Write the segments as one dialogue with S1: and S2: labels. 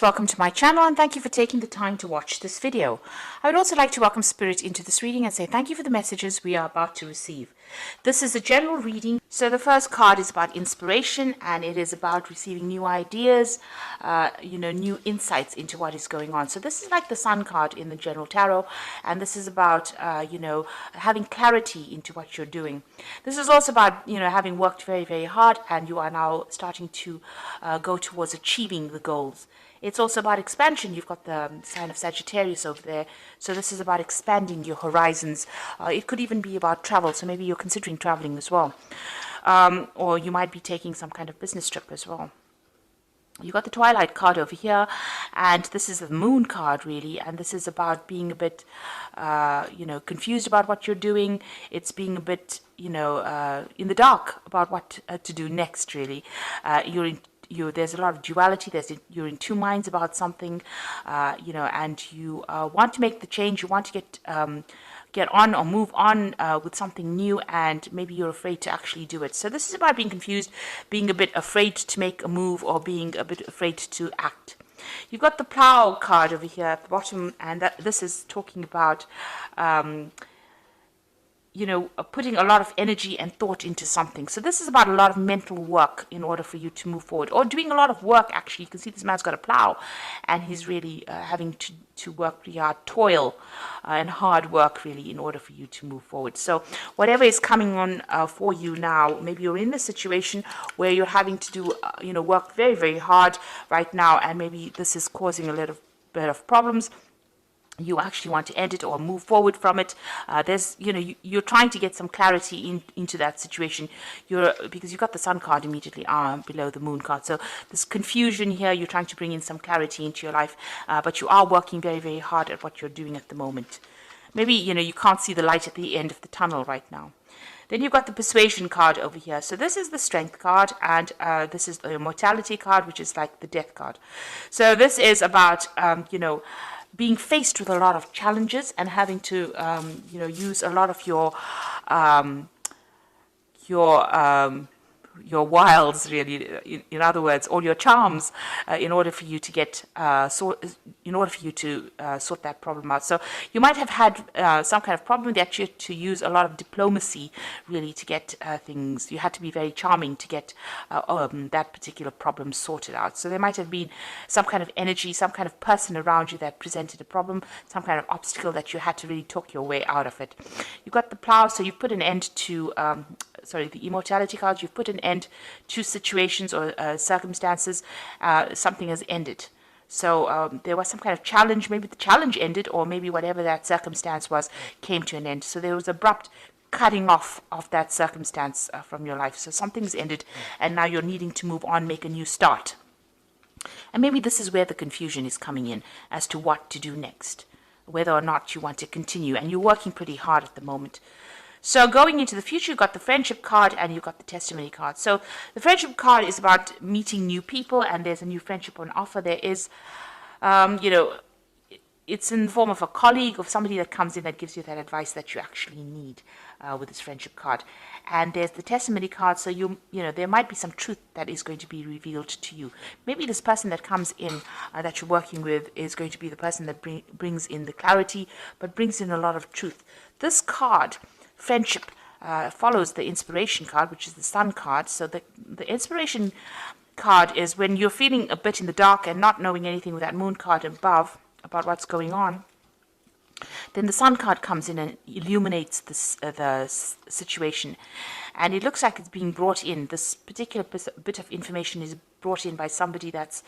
S1: Welcome to my channel and thank you for taking the time to watch this video. I would also like to welcome Spirit into this reading and say thank you for the messages we are about to receive. This is a general reading. So the first card is about inspiration and it is about receiving new ideas, new insights into what is going on. So this is like the Sun card in the general tarot, and this is about, having clarity into what you're doing. This is also about, having worked very, very hard and you are now starting to go towards achieving the goals. It's also about expansion. You've got the sign of Sagittarius over there. So this is about expanding your horizons. It could even be about travel. So maybe you're considering traveling as well. Or you might be taking some kind of business trip as well. You got the Twilight card over here, and this is the Moon card really, and this is about being a bit, confused about what you're doing. It's being a bit, in the dark about what to do next really. There's a lot of duality. You're in two minds about something, and you want to make the change. You want to get on or move on with something new, and maybe you're afraid to actually do it. So this is about being confused, being a bit afraid to make a move, or being a bit afraid to act. You've got the Plow card over here at the bottom, and this is talking about putting a lot of energy and thought into something. So this is about a lot of mental work in order for you to move forward, or doing a lot of work actually. You can see this man's got a plow and he's really having to work pretty hard, toil and hard work really in order for you to move forward. So whatever is coming on for you now, maybe you're in a situation where you're having to do work very, very hard right now, and maybe this is causing a little bit of problems. You actually want to end it or move forward from it. You're trying to get some clarity into that situation. Because you've got the Sun card immediately below the Moon card. So this confusion here, you're trying to bring in some clarity into your life, but you are working very, very hard at what you're doing at the moment. Maybe, you can't see the light at the end of the tunnel right now. Then you've got the Persuasion card over here. So this is the Strength card, and this is the Immortality card, which is like the Death card. So this is about, being faced with a lot of challenges and having to, use a lot of your wiles, really. In other words, all your charms, in order for you to get sort that problem out. So you might have had some kind of problem that you had to use a lot of diplomacy, really, to get things. You had to be very charming to get that particular problem sorted out. So there might have been some kind of energy, some kind of person around you that presented a problem, some kind of obstacle that you had to really talk your way out of it. You've got the Plow, so you put an end to the Immortality card. You've put an end to situations or circumstances. Something has ended. So there was some kind of challenge. Maybe the challenge ended, or maybe whatever that circumstance was came to an end. So there was abrupt cutting off of that circumstance from your life. So something's ended, and now you're needing to move on, make a new start. And maybe this is where the confusion is coming in as to what to do next, whether or not you want to continue. And you're working pretty hard at the moment. So going into the future, you've got the Friendship card and you've got the Testimony card. So the Friendship card is about meeting new people, and there's a new friendship on offer. There is, it's in the form of a colleague, of somebody that comes in that gives you that advice that you actually need with this Friendship card. And there's the Testimony card, so there might be some truth that is going to be revealed to you. Maybe this person that comes in that you're working with is going to be the person that brings in the clarity, but brings in a lot of truth. This card, Friendship, follows the Inspiration card, which is the Sun card. So the Inspiration card is when you're feeling a bit in the dark and not knowing anything with that Moon card above about what's going on. Then the Sun card comes in and illuminates the situation. And it looks like it's being brought in. This particular bit of information is brought in by somebody that's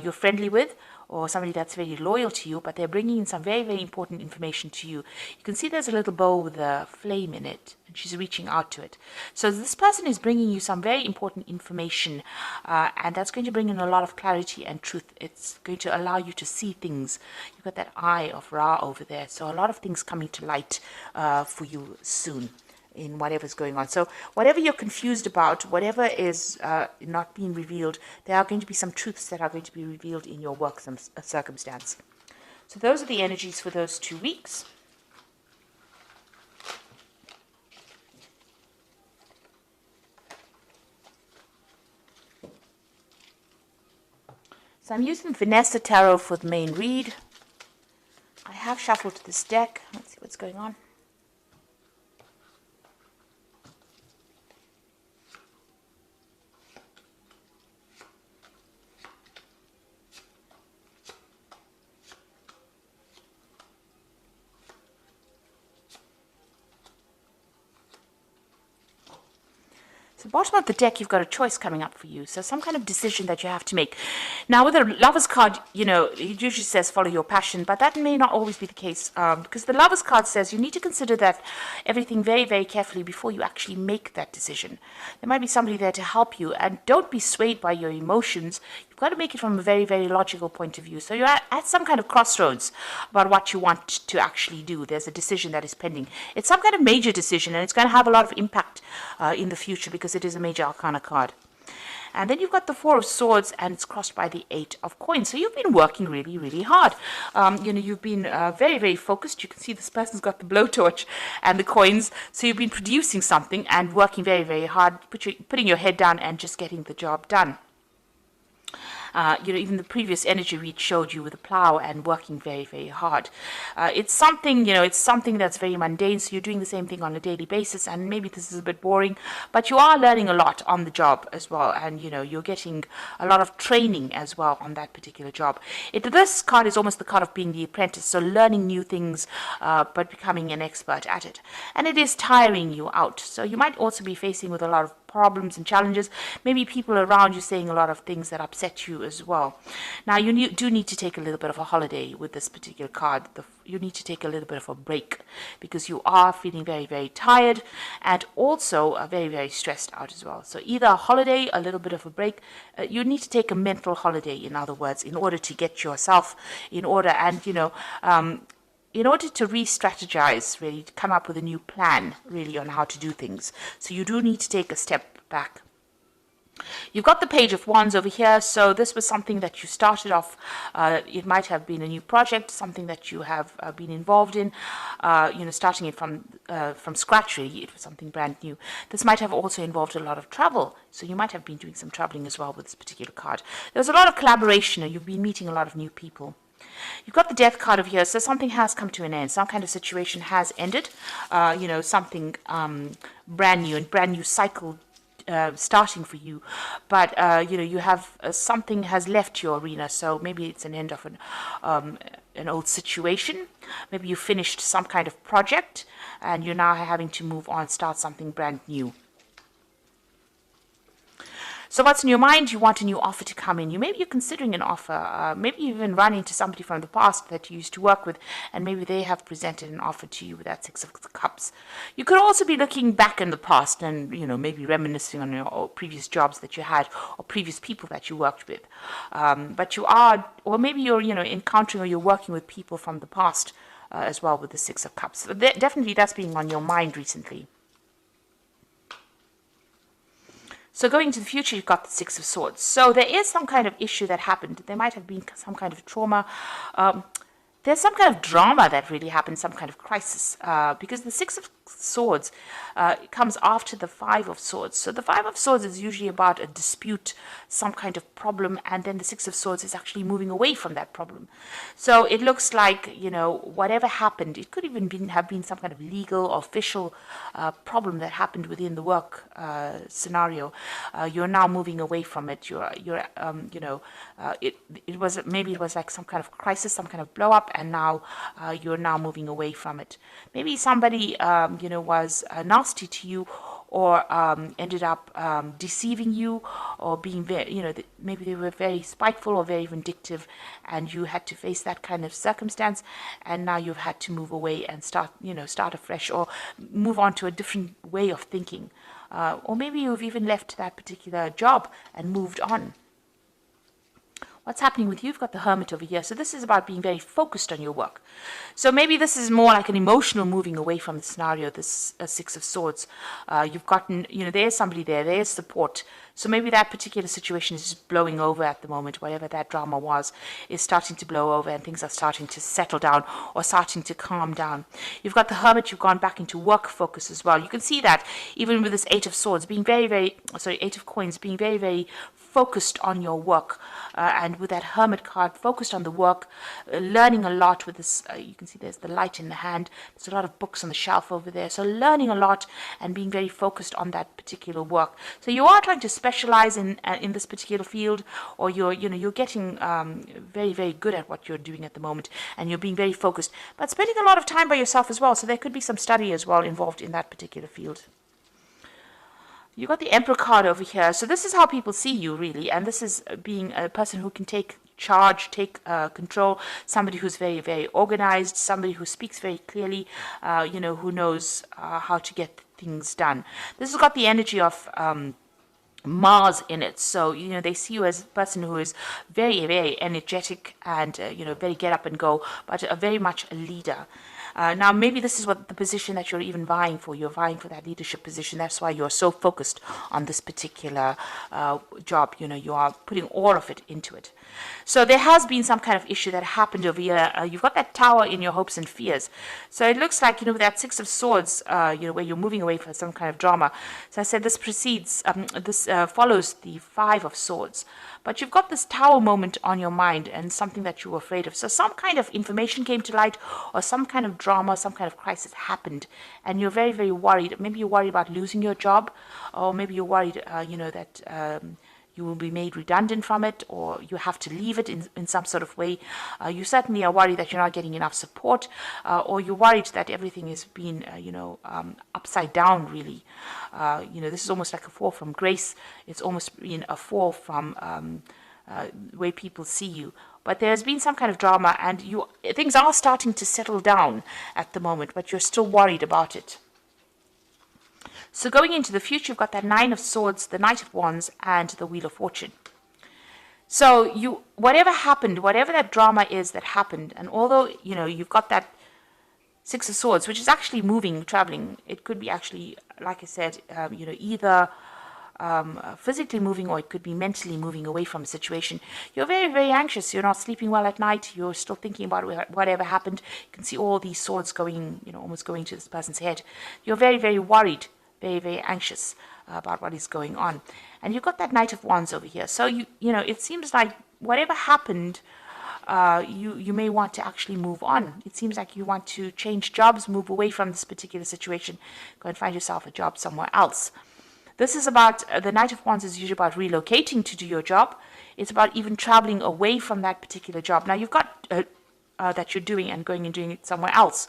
S1: you're friendly with, or somebody that's very loyal to you, but they're bringing in some very, very important information to you. You can see there's a little bowl with a flame in it, and she's reaching out to it. So this person is bringing you some very important information, and that's going to bring in a lot of clarity and truth. It's going to allow you to see things. You've got that Eye of Ra over there, so a lot of things coming to light for you soon in whatever's going on. So whatever you're confused about, whatever is not being revealed, there are going to be some truths that are going to be revealed in your work circumstance. So those are the energies for those 2 weeks. So I'm using Vanessa Tarot for the main read. I have shuffled this deck. Let's see what's going on. So bottom of the deck, you've got a choice coming up for you. So some kind of decision that you have to make. Now, with a Lover's card, you know, it usually says follow your passion, but that may not always be the case because the Lover's card says you need to consider that everything very, very carefully before you actually make that decision. There might be somebody there to help you, and don't be swayed by your emotions. You've got to make it from a very, very logical point of view. So you're at some kind of crossroads about what you want to actually do. There's a decision that is pending. It's some kind of major decision, and it's going to have a lot of impact in the future because it is a major arcana card. And then you've got the Four of Swords, and it's crossed by the Eight of Coins. So you've been working really, really hard. You know, you've been very, very focused. You can see this person's got the blowtorch and the coins. So you've been producing something and working very, very hard, putting your head down and just getting the job done. You know, even the previous energy read showed you with a plow and working very, very hard. It's something, you know, it's something that's very mundane, so you're doing the same thing on a daily basis, and maybe this is a bit boring, but you are learning a lot on the job as well, and, you know, you're getting a lot of training as well on that particular job. This card is almost the card of being the apprentice, so learning new things, but becoming an expert at it. And it is tiring you out, so you might also be facing with a lot of problems and challenges, maybe people around you saying a lot of things that upset you as well. Now, you do need to take a little bit of a holiday with this particular card. You need to take a little bit of a break because you are feeling very, very tired and also very, very stressed out as well. So either a holiday, a little bit of a break. You need to take a mental holiday, in other words, in order to get yourself in order and, you know, in order to re-strategize, really, to come up with a new plan, really, on how to do things. So you do need to take a step back. You've got the Page of Wands over here, so this was something that you started off, it might have been a new project, something that you have been involved in, you know, starting it from scratch, really. It was something brand new. This might have also involved a lot of travel, so you might have been doing some traveling as well with this particular card. There was a lot of collaboration, and you've been meeting a lot of new people. You've got the Death card over here, so something has come to an end. Some kind of situation has ended. You know, something brand new and brand new cycle starting for you. But, you know, you have something has left your arena, so maybe it's an end of an old situation. Maybe you finished some kind of project and you're now having to move on, start something brand new. So what's in your mind? You want a new offer to come in. Maybe you're considering an offer. Maybe you even run into somebody from the past that you used to work with, and maybe they have presented an offer to you with that Six of Cups. You could also be looking back in the past and, you know, maybe reminiscing on your previous jobs that you had or previous people that you worked with. But you are, or maybe you're, you know, encountering or you're working with people from the past as well with the Six of Cups. So definitely that's been on your mind recently. So going into the future, you've got the Six of Swords. So there is some kind of issue that happened. There might have been some kind of trauma. There's some kind of drama that really happened, some kind of crisis, because the Six of Swords comes after the Five of Swords. So the Five of Swords is usually about a dispute, some kind of problem, and then the Six of Swords is actually moving away from that problem. So it looks like, you know, whatever happened, it could even have been some kind of legal or official problem that happened within the work scenario. You're now moving away from it. You know, it was like some kind of crisis, some kind of blow up, and now you're now moving away from it. Maybe somebody you know, was nasty to you, or ended up deceiving you, or being very, you know, maybe they were very spiteful or very vindictive, and you had to face that kind of circumstance, and now you've had to move away and start afresh, or move on to a different way of thinking, or maybe you've even left that particular job and moved on. What's happening with you? You've got the Hermit over here. So this is about being very focused on your work. So maybe this is more like an emotional moving away from the scenario, this Six of Swords. You've gotten, you know, there's somebody there, there's support. So maybe that particular situation is just blowing over at the moment. Whatever that drama was is starting to blow over, and things are starting to settle down or starting to calm down. You've got the Hermit. You've gone back into work focus as well. You can see that even with this Eight of Swords being Eight of Coins being very, very focused on your work, and with that Hermit card, focused on the work, learning a lot with this. You can see there's the light in the hand. There's a lot of books on the shelf over there. So learning a lot and being very focused on that particular work. So you are trying to specialize in this particular field, or you're getting very, very good at what you're doing at the moment, and you're being very focused, but spending a lot of time by yourself as well. So there could be some study as well involved in that particular field. You got the Emperor card over here. So this is how people see you, really. And this is being a person who can take charge, take control, somebody who's very, very organized, somebody who speaks very clearly, who knows how to get things done. This has got the energy of Mars in it. So, they see you as a person who is very, very energetic and, very get up and go, but very much a leader. Now, maybe this is what the position that you're even vying for. You're vying for that leadership position. That's why you're so focused on this particular job. You are putting all of it into it. So there has been some kind of issue that happened over here. You've got that Tower in your hopes and fears. So it looks like, that Six of Swords, where you're moving away from some kind of drama. So I said this follows the Five of Swords. But you've got this Tower moment on your mind and something that you were afraid of. So some kind of information came to light, or some kind of drama, some kind of crisis happened, and you're very, very worried. Maybe you're worried about losing your job, or maybe you're worried, that you will be made redundant from it, or you have to leave it in some sort of way. You certainly are worried that you're not getting enough support, or you're worried that everything is being, upside down, really. This is almost like a fall from grace. It's almost been a fall from the way people see you. But there's been some kind of drama, and things are starting to settle down at the moment, but you're still worried about it. So going into the future, you've got that Nine of Swords, the Knight of Wands, and the Wheel of Fortune. So whatever happened, whatever that drama is that happened, and although, you've got that Six of Swords, which is actually moving, traveling, it could be actually, like I said, either physically moving, or it could be mentally moving away from a situation. You're very, very anxious. You're not sleeping well at night. You're still thinking about whatever happened. You can see all these swords going, almost going to this person's head. You're very, very worried, very, very anxious about what is going on. And you've got that Knight of Wands over here. So, it seems like whatever happened, you may want to actually move on. It seems like you want to change jobs, move away from this particular situation, go and find yourself a job somewhere else. This is about, the Knight of Wands is usually about relocating to do your job. It's about even traveling away from that particular job. Now, you've got that you're doing and going and doing it somewhere else.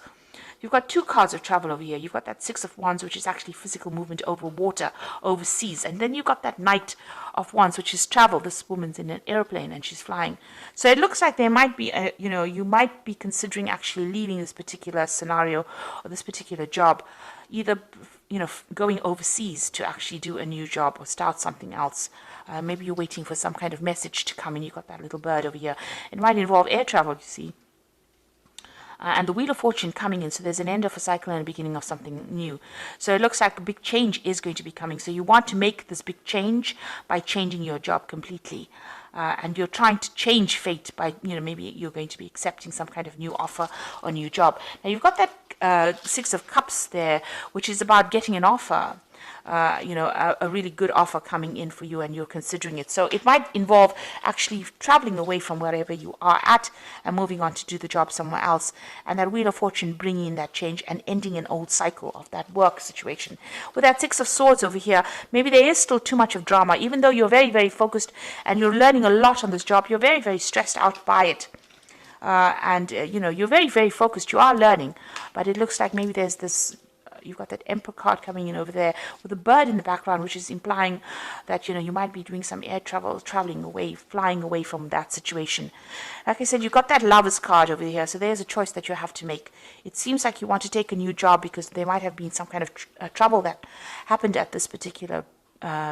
S1: You've got two cards of travel over here. You've got that Six of Wands, which is actually physical movement over water, overseas. And then you've got that Knight of Wands, which is travel. This woman's in an airplane and she's flying. So it looks like there might be, you might be considering actually leaving this particular scenario or this particular job. Either, going overseas to actually do a new job or start something else. Maybe you're waiting for some kind of message to come in. You've got that little bird over here. It might involve air travel, you see. And the Wheel of Fortune coming in. So there's an end of a cycle and a beginning of something new. So it looks like a big change is going to be coming. So you want to make this big change by changing your job completely. And you're trying to change fate by, maybe you're going to be accepting some kind of new offer or new job. Now, you've got that Six of Cups there, which is about getting an offer. A really good offer coming in for you, and you're considering it. So it might involve actually traveling away from wherever you are at and moving on to do the job somewhere else. And that Wheel of Fortune bringing in that change and ending an old cycle of that work situation. With that Six of Swords over here, maybe there is still too much of drama. Even though you're very, very focused and you're learning a lot on this job, you're very, very stressed out by it. You're very, very focused. You are learning, but it looks like maybe there's this. You've got that Emperor card coming in over there with a bird in the background, which is implying that, you might be doing some air travel, traveling away, flying away from that situation. Like I said, you've got that Lovers card over here. So there's a choice that you have to make. It seems like you want to take a new job because there might have been some kind of trouble that happened at this particular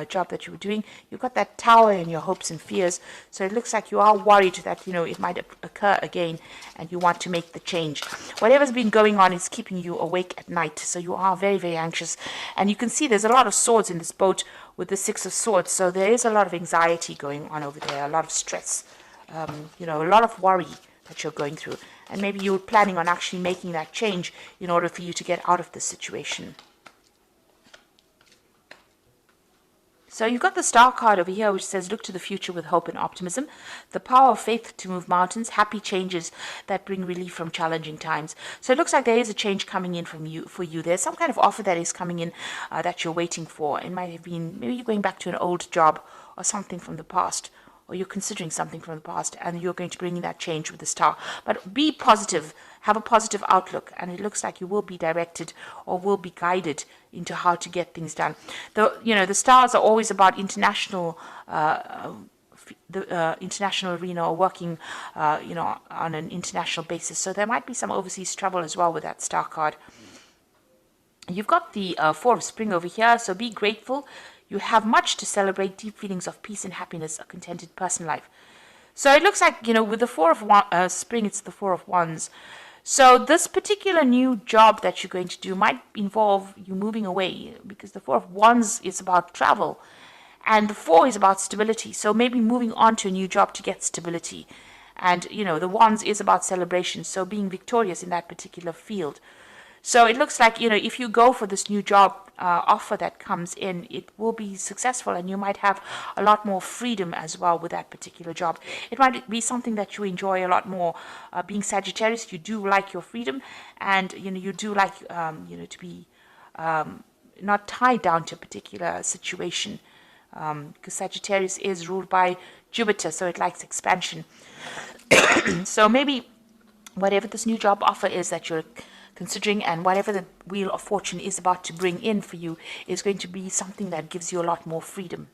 S1: job that you were doing. You've got that Tower in your hopes and fears. So it looks like you are worried that, it might occur again and you want to make the change. Whatever's been going on is keeping you awake at night. So you are very, very anxious. And you can see there's a lot of swords in this boat with the Six of Swords. So there is a lot of anxiety going on over there, a lot of stress, a lot of worry that you're going through. And maybe you're planning on actually making that change in order for you to get out of this situation. So you've got the star card over here, which says, look to the future with hope and optimism, the power of faith to move mountains, happy changes that bring relief from challenging times. So it looks like there is a change coming in for you. There's some kind of offer that is coming in that you're waiting for. It might have been, maybe you're going back to an old job or something from the past, or you're considering something from the past, and you're going to bring in that change with the star. But be positive, have a positive outlook, and it looks like you will be directed or will be guided into how to get things done. The stars are always about international, the international arena, or working, on an international basis. So there might be some overseas travel as well with that star card. You've got the Four of Spring over here, so be grateful. You have much to celebrate, deep feelings of peace and happiness, a contented personal life. So it looks like, with the Four of Spring, it's the Four of Wands. So this particular new job that you're going to do might involve you moving away, because the Four of Wands is about travel and the Four is about stability. So maybe moving on to a new job to get stability. And, the Wands is about celebration, so being victorious in that particular field. So it looks like, if you go for this new job offer that comes in, it will be successful, and you might have a lot more freedom as well with that particular job. It might be something that you enjoy a lot more. Being Sagittarius, you do like your freedom, and, you do like, to be not tied down to a particular situation, because Sagittarius is ruled by Jupiter, so it likes expansion. So maybe whatever this new job offer is that you're considering, and whatever the Wheel of Fortune is about to bring in for you, is going to be something that gives you a lot more freedom.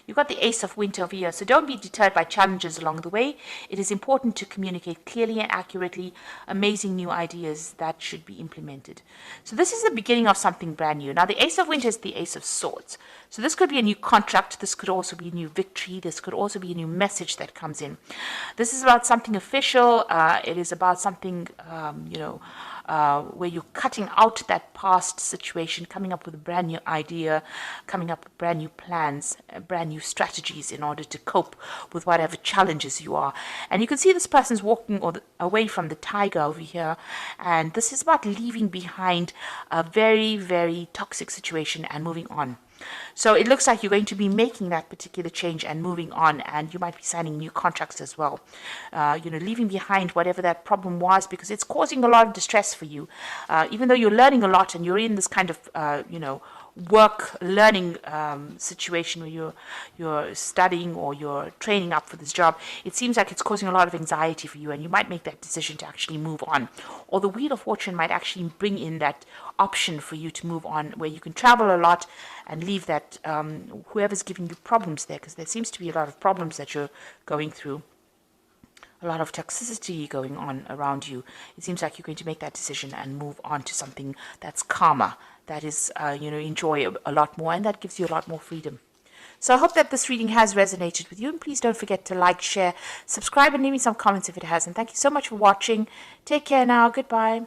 S1: You've got the Ace of Winter over here, so don't be deterred by challenges along the way. It is important to communicate clearly and accurately amazing new ideas that should be implemented. So this is the beginning of something brand new. Now the Ace of Winter is the Ace of Swords. So this could be a new contract, this could also be a new victory, this could also be a new message that comes in. This is about something official, it is about something, where you're cutting out that past situation, coming up with a brand new idea, coming up with brand new plans, brand new strategies in order to cope with whatever challenges you are. And you can see this person's walking away from the tiger over here, and this is about leaving behind a very, very toxic situation and moving on. So it looks like you're going to be making that particular change and moving on, and you might be signing new contracts as well. Leaving behind whatever that problem was, because it's causing a lot of distress for you. Even though you're learning a lot and you're in this kind of, work learning situation where you're studying or you're training up for this job, it seems like it's causing a lot of anxiety for you, and you might make that decision to actually move on. Or the Wheel of Fortune might actually bring in that option for you to move on, where you can travel a lot and leave that whoever's giving you problems there, because there seems to be a lot of problems that you're going through, a lot of toxicity going on around you. It seems like you're going to make that decision and move on to something that's calmer, that is, enjoy a lot more, and that gives you a lot more freedom. So I hope that this reading has resonated with you, and please don't forget to like, share, subscribe, and leave me some comments if it has. And thank you so much for watching. Take care now. Goodbye.